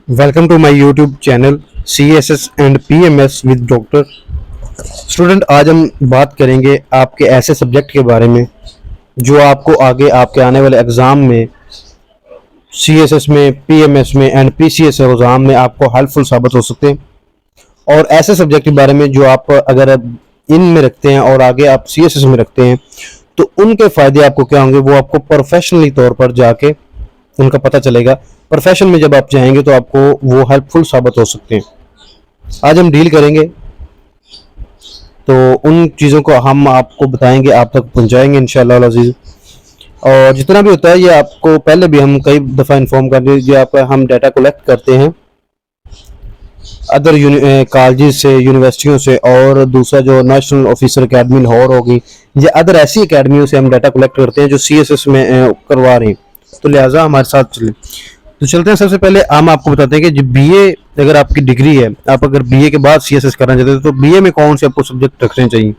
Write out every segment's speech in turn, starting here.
Welcome to my YouTube channel CSS and PMS with doctor. Student, आज हम बात करेंगे आपके ऐसे सब्जेक्ट के बारे में जो आपको आगे आपके आने वाले एग्ज़ाम में CSS में, PMS में एंड PCS एग्ज़ाम में आपको हेल्पफुल साबित हो सकते हैं। और ऐसे सब्जेक्ट के बारे में जो आप अगर इनमें रखते हैं और आगे आप CSS में रखते हैं तो उनके फ़ायदे आपको क्या होंगे वो आपको प्रोफेशनली तौर पर जाके उनका पता चलेगा। प्रोफेशन में जब आप जाएंगे तो आपको वो हेल्पफुल साबित हो सकते हैं। आज हम डील करेंगे तो उन चीज़ों को हम आपको बताएंगे, आप तक पहुंचाएंगे इंशाल्लाह अज़ीज़। और जितना भी होता है ये आपको पहले भी हम कई दफ़ा इन्फॉर्म कर दिए, आप हम डाटा कलेक्ट करते हैं अदर कॉलेज से, यूनिवर्सिटियों से, और दूसरा जो नेशनल ऑफिसर अकेडमी लाहौर होगी या अदर ऐसी अकेडमियों से हम डाटा कलेक्ट करते हैं जो CSS में करवा रहे हैं। तो लिहाजा हमारे साथ चले तो चलते हैं। सबसे पहले हम आपको बताते हैं कि जो BA अगर आपकी डिग्री है, आप अगर BA के बाद CSS करना चाहते हैं तो BA में कौन से आपको सब्जेक्ट रखने चाहिए।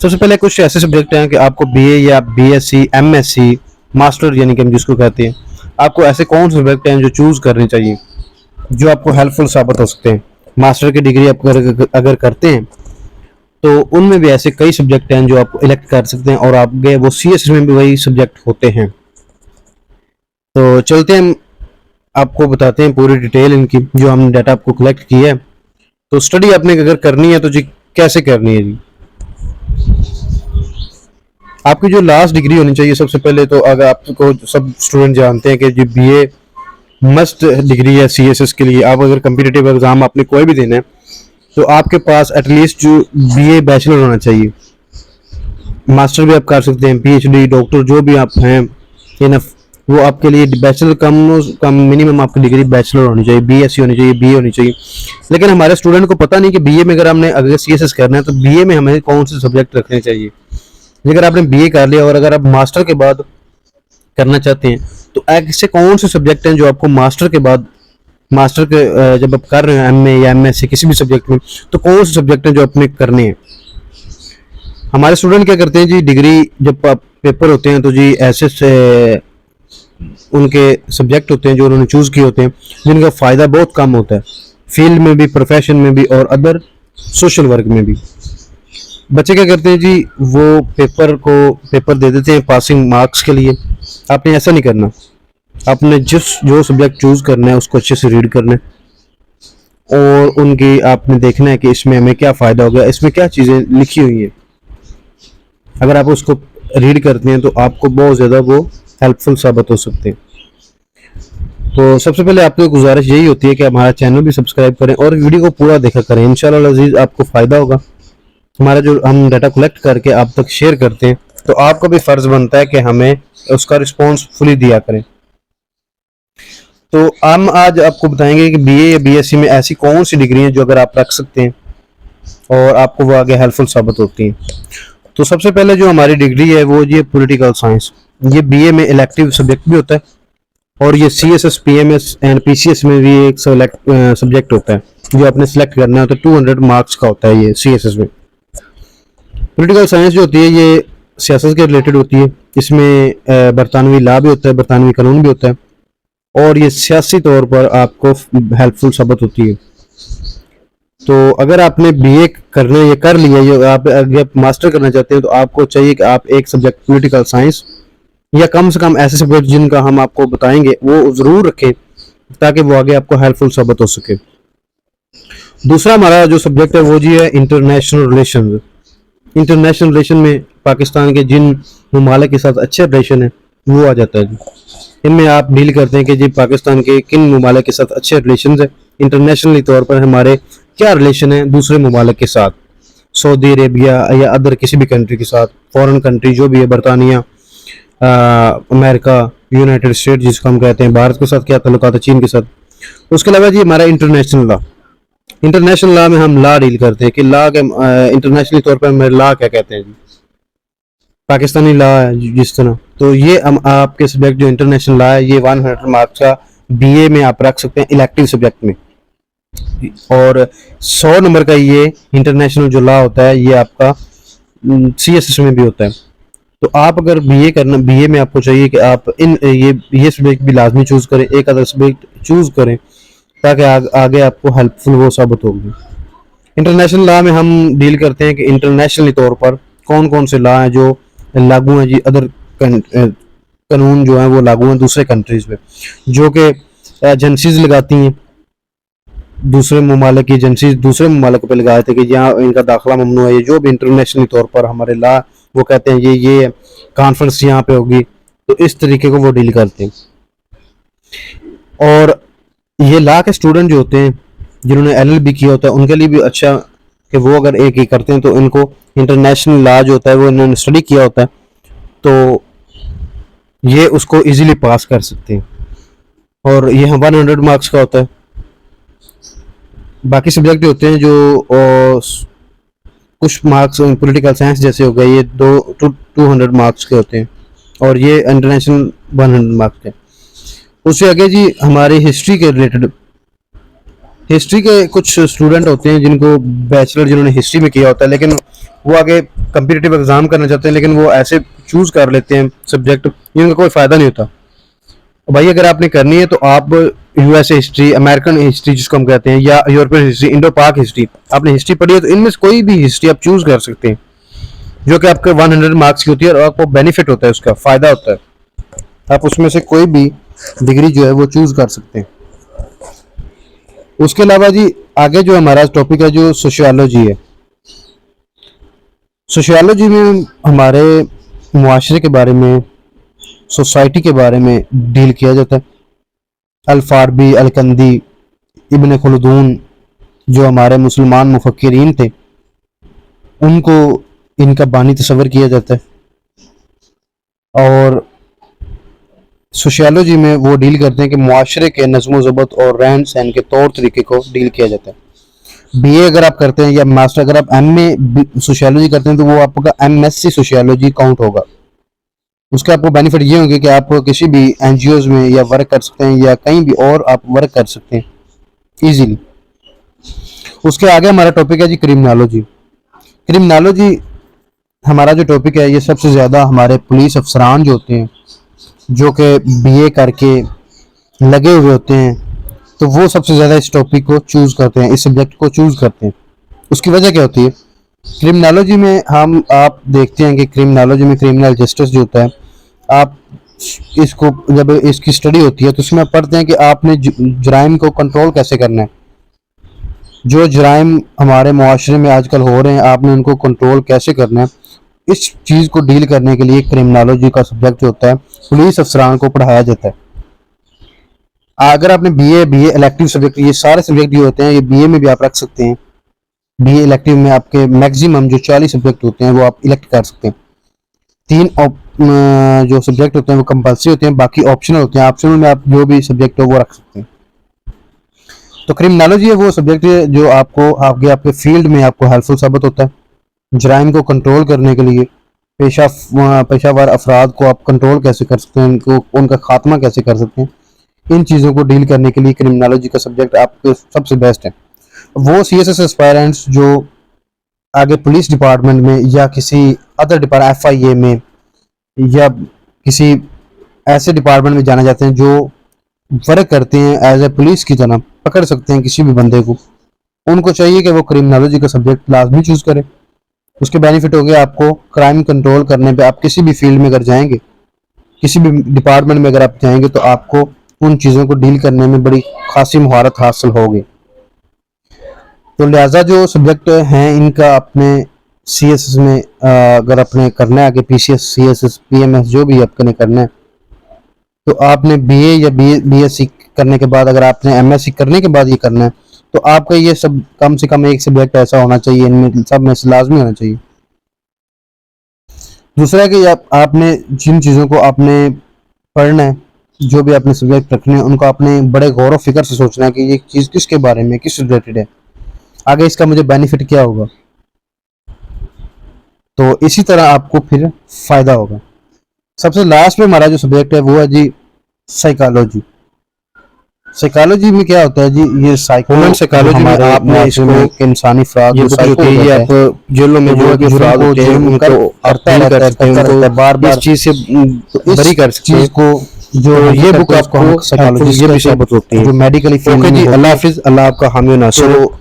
सबसे पहले कुछ ऐसे सब्जेक्ट हैं कि आपको BA या BSc, MSc, मास्टर यानी कि हम जिसको कहते हैं, आपको ऐसे कौन से सब्जेक्ट हैं जो चूज़ करने चाहिए जो आपको हेल्पफुल साबित हो सकते हैं। मास्टर की डिग्री आप अगर करते हैं तो उनमें भी ऐसे कई सब्जेक्ट हैं जो आप इलेक्ट कर सकते हैं और आगे वो CSS में भी वही सब्जेक्ट होते हैं। तो चलते हैं, आपको बताते हैं पूरी डिटेल इनकी जो हमने डाटा आपको कलेक्ट किया है। तो स्टडी आपने अगर करनी है तो जी कैसे करनी है जी, आपकी जो लास्ट डिग्री होनी चाहिए सबसे पहले। तो अगर आपको सब स्टूडेंट जानते हैं कि जी BA मस्ट डिग्री है CSS के लिए। आप अगर कम्पिटिटिव एग्जाम आपने कोई भी देना है तो आपके पास एटलीस्ट जो BA बैचलर होना चाहिए। मास्टर भी आप कर सकते हैं, PhD, डॉक्टर जो भी आप हैं इनफ, वो आपके लिए बैचलर कम मिनिमम आपकी डिग्री बैचलर होनी चाहिए, BSc होनी चाहिए, BA होनी चाहिए। लेकिन हमारे स्टूडेंट को पता नहीं कि BA में अगर हमने अगर CSS करना है तो BA में हमें कौन से सब्जेक्ट रखने चाहिए। अगर आपने BA कर लिया और अगर आप मास्टर के बाद करना चाहते हैं तो ऐसे कौन से सब्जेक्ट हैं जो आपको मास्टर के बाद, मास्टर के जब आप कर रहे हैं MA या MSc किसी भी सब्जेक्ट में, तो कौन से सब्जेक्ट हैं जो अपने करने हैं। हमारे स्टूडेंट क्या करते हैं जी, डिग्री जब पेपर होते हैं तो जी ऐसे उनके सब्जेक्ट होते हैं जो उन्होंने चूज़ किए होते हैं जिनका फ़ायदा बहुत कम होता है, फील्ड में भी, प्रोफेशन में भी और अदर सोशल वर्क में भी। बच्चे क्या करते हैं जी, वो पेपर दे देते हैं पासिंग मार्क्स के लिए। आपने ऐसा नहीं करना, आपने जो सब्जेक्ट चूज़ करना है उसको अच्छे से रीड करना है और उनकी आपने देखना है कि इसमें हमें क्या फ़ायदा हो गया, इसमें क्या चीज़ें लिखी हुई हैं। अगर आप उसको रीड करते हैं तो आपको बहुत ज़्यादा वो हेल्पफुल साबित हो सकते हैं। तो सबसे पहले आपको गुजारिश यही होती है कि हमारा चैनल भी सब्सक्राइब करें और वीडियो को पूरा देखा करें। इंशाल्लाह अज़ीज़ आपको फ़ायदा होगा। हमारा जो हम डाटा कलेक्ट करके आप तक शेयर करते हैं तो आपका भी फ़र्ज़ बनता है कि हमें उसका रिस्पॉन्स फुली दिया करें। तो हम आज आपको बताएंगे कि BA या BSc में ऐसी कौन सी डिग्री हैं जो अगर आप रख सकते हैं और आपको वो आगे हेल्पफुल साबित होती हैं। तो सबसे पहले जो हमारी डिग्री है वो ये पॉलिटिकल साइंस, ये BA में इलेक्टिव सब्जेक्ट भी होता है और ये CSS, PMS एंड PCS में भी एक सब्जेक्ट होता है जो आपने सेलेक्ट करना है। तो 200 मार्क्स का होता है ये CSS में। पॉलिटिकल साइंस जो होती है ये सियासत के रिलेटेड होती है। इसमें बरतानवी लॉ भी होता है, बरतानवी कानून भी होता है और ये सियासी तौर पर आपको हेल्पफुल साबित होती है। तो अगर आपने BA करना ये कर लिया, ये आप अगर मास्टर करना चाहते हैं तो आपको चाहिए कि आप एक सब्जेक्ट पॉलिटिकल साइंस या कम से कम ऐसे सब्जेक्ट जिनका हम आपको बताएंगे वो ज़रूर रखें ताकि वो आगे आपको हेल्पफुल साबित हो सके। दूसरा हमारा जो सब्जेक्ट है वो जी है इंटरनेशनल रिलेशन। इंटरनेशनल रिलेशन में पाकिस्तान के जिन ममालिक के साथ अच्छे रिलेशन है वो आ जाता है जी। इनमें आप डील करते हैं कि जी पाकिस्तान के किन ममालिक के साथ अच्छे रिलेशन है, इंटरनेशनली तौर पर हमारे क्या रिलेशन है दूसरे ममालिक के साथ, सऊदी अरेबिया या अदर किसी भी कंट्री के साथ, फॉरेन कंट्री जो भी है, बरतानिया, अमेरिका, यूनाइटेड स्टेट जिसको हम कहते हैं, भारत के साथ क्या ताल्लुकात है, चीन के साथ। उसके अलावा जी हमारा इंटरनेशनल लॉ, इंटरनेशनल लॉ में हम लॉ डील करते हैं कि लॉ के इंटरनेशनली तौर पर हमारे लॉ क्या कहते हैं जी, पाकिस्तानी लॉ है जिस तरह। तो ये हम आपके सब्जेक्ट जो इंटरनेशनल लॉ है ये 100 मार्क्स का BA में आप रख सकते हैं इलेक्टिव सब्जेक्ट में। और 100 नंबर का ये इंटरनेशनल जो लॉ होता है ये आपका CSS में भी होता है। तो आप अगर बीए में आपको चाहिए कि आप इन ये सब्जेक्ट भी लाजमी चूज़ करें, एक अदर सब्जेक्ट चूज़ करें, ताकि आगे आपको हेल्पफुल वो साबित होगी। इंटरनेशनल लॉ में हम डील करते हैं कि इंटरनेशनली तौर पर कौन कौन से लॉ हैं जो लागू हैं जी, अदर कानून जो हैं वो लागू हैं दूसरे कंट्रीज़ में, जो कि एजेंसीज लगाती हैं, दूसरे ममालिक की एजेंसीज दूसरे ममालिक पे लगाए थे कि यहाँ इनका दाखिला ममनू है। ये जो भी इंटरनेशनली तौर पर हमारे लॉ वो कहते हैं ये कॉन्फ्रेंस यहाँ पे होगी, तो इस तरीके को वो डील करते हैं। और ये लॉ के स्टूडेंट जो होते हैं जिन्होंने एलएलबी किया होता है उनके लिए भी अच्छा कि वो अगर एक ही करते हैं तो इनको इंटरनेशनल लॉ जो होता है वो इन्होंने स्टडी किया होता है, तो ये उसको इजीली पास कर सकते हैं। और ये 100 मार्क्स का होता है। बाकी सब्जेक्ट होते हैं जो कुछ मार्क्स पॉलिटिकल साइंस जैसे हो गए, ये 200 मार्क्स के होते हैं, और ये इंटरनेशनल 100 मार्क्स के। उससे आगे जी हमारे हिस्ट्री के रिलेटेड, हिस्ट्री के कुछ स्टूडेंट होते हैं जिनको बैचलर जिन्होंने हिस्ट्री में किया होता है, लेकिन वो आगे कम्पिटिटिव एग्जाम करना चाहते हैं, लेकिन वो ऐसे चूज कर लेते हैं सब्जेक्ट जिनका कोई फायदा नहीं होता। भाई अगर आपने करनी है तो आप यूएसए हिस्ट्री, अमेरिकन हिस्ट्री जिसको हम कहते हैं, या यूरोपियन हिस्ट्री, इंडो पाक हिस्ट्री, आपने हिस्ट्री पढ़ी है तो इनमें से कोई भी हिस्ट्री आप चूज कर सकते हैं, जो कि आपके 100 मार्क्स की होती है और आपको बेनिफिट होता है, उसका फायदा होता है। आप उसमें से कोई भी डिग्री जो है वो चूज कर सकते हैं। उसके अलावा जी आगे जो हमारा टॉपिक है जो सोशियोलॉजी है। सोशियोलॉजी में हमारे मुआशरे के बारे में, सोसाइटी के बारे में डील किया जाता है। अल-फारबी, अल-कंदी, इब्न खुलदून जो हमारे मुसलमान मुफक्किरीन थे, उनको इनका बानी तस्वर किया जाता है। और सोशियोलॉजी में वो डील करते हैं कि मुआशरे के नज़्म ज़ब्त और रहन सहन के तौर तरीके को डील किया जाता है। बीए अगर आप करते हैं या मास्टर अगर आप एमए सोशियोलॉजी करते हैं तो वो आपका एमएससी सोशियोलॉजी काउंट होगा। उसके आपको बेनिफिट ये होंगे कि आप किसी भी एनजीओज में या वर्क कर सकते हैं या कहीं भी और आप वर्क कर सकते हैं इजीली। उसके आगे हमारा टॉपिक है जी क्रिमिनोलॉजी। क्रिमिनोलॉजी हमारा जो टॉपिक है ये सबसे ज़्यादा हमारे पुलिस अफसरान जो होते हैं, जो कि बीए करके लगे हुए होते हैं, तो वो सबसे ज़्यादा इस टॉपिक को चूज़ करते हैं, इस सब्जेक्ट को चूज़ करते हैं। उसकी वजह क्या होती है? क्रिमिनोलॉजी में आप देखते हैं कि क्रिमिनोलॉजी में क्रिमिनल जस्टिस जो होता है, आप इसको जब इसकी स्टडी होती है तो उसमें पढ़ते हैं कि आपने जराइम को कंट्रोल कैसे करना है। जो जराइम हमारे मुआशरे में आजकल हो रहे हैं, आपने उनको कंट्रोल कैसे करना है, इस चीज़ को डील करने के लिए क्रिमिनोलॉजी का सब्जेक्ट जो होता है पुलिस अफसरान को पढ़ाया जाता है। अगर आपने बीए इलेक्टिव सब्जेक्ट, ये सारे सब्जेक्ट जो होते हैं ये बीए में भी आप रख सकते हैं। बीए इलेक्टिव में आपके मैक्सिमम जो 40 सब्जेक्ट होते हैं वो आप इलेक्ट कर सकते हैं। 3 जो सब्जेक्ट होते हैं वो कंपल्सरी होते हैं, बाकी ऑप्शनल होते हैं। ऑप्शनल में आप जो भी सब्जेक्ट हो वो रख सकते हैं। तो क्रिमिनोलॉजी है वो सब्जेक्ट है जो आपको आपके फील्ड में आपको हेल्पफुल साबित होता है। जराइम को कंट्रोल करने के लिए पेशावर अफराद को आप कंट्रोल कैसे कर सकते हैं, उनका खात्मा कैसे कर सकते हैं, इन चीज़ों को डील करने के लिए क्रिमिनोलॉजी का सब्जेक्ट आपके सबसे बेस्ट है। वो सीएसएस एस्पायरेंट्स जो आगे पुलिस डिपार्टमेंट में या किसी अदर डिपार्टमेंट एफआईए में या किसी ऐसे डिपार्टमेंट में जाना चाहते हैं जो वर्क करते हैं एज ए पुलिस की तरह, पकड़ सकते हैं किसी भी बंदे को, उनको चाहिए कि वो क्रिमिनोलॉजी का सब्जेक्ट लाजमी चूज़ करें। उसके बेनिफिट हो गए आपको क्राइम कंट्रोल करने पे। आप किसी भी फील्ड में अगर जाएंगे, किसी भी डिपार्टमेंट में अगर आप जाएंगे तो आपको उन चीज़ों को डील करने में बड़ी खासी महारत हासिल होगी। तो लिहाजा जो सब्जेक्ट हैं इनका अपने सीएसएस में अगर आपने करना है आगे पीसीएस, सीएसएस, पीएमएस जो भी आपने करना है, तो आपने बीए या बीएससी करने के बाद, अगर आपने एमएससी करने के बाद ये करना है, तो आपका ये सब कम से कम एक सब्जेक्ट ऐसा होना चाहिए, इनमें सब में से लाजमी होना चाहिए। दूसरा है कि आपने जिन चीज़ों को आपने पढ़ना है, जो भी आपने सब्जेक्ट रखने हैं, उनको आपने बड़े गौर व फिक्र से सोचना है कि ये चीज़ किसके बारे में, किस रिलेटेड है, आगे इसका मुझे बेनिफिट क्या होगा। तो इसी तरह आपको फिर फ़ायदा होगा। सबसे लास्ट में हमारा जो सब्जेक्ट है वो है जी साइकोलॉजी। साइकोलॉजी में क्या होता है जी, ये साइको ह्यूमन साइकोलॉजी में आपने इसको इंसानी अफराद ये जो बुक साइको होती है, ये होता है, आप जेलों में जो भी अफराद होते हैं जुर्म उनको करता अपील कर रहता है, सकते हैं, करता रहता है, बार उनको बार इस चीज से बरी कर सकते चीज हैं। को जो तो ये बुक करते हैं, उसको हम आपको साइकोलॉजिस्ट ये भी कहते हैं, साबित होती है। जो मेडिकली फील्ड ओके में जी, होते अल्लाह हैं। हाफिज, अल्लाह आपका हामी और नासिर हो। तो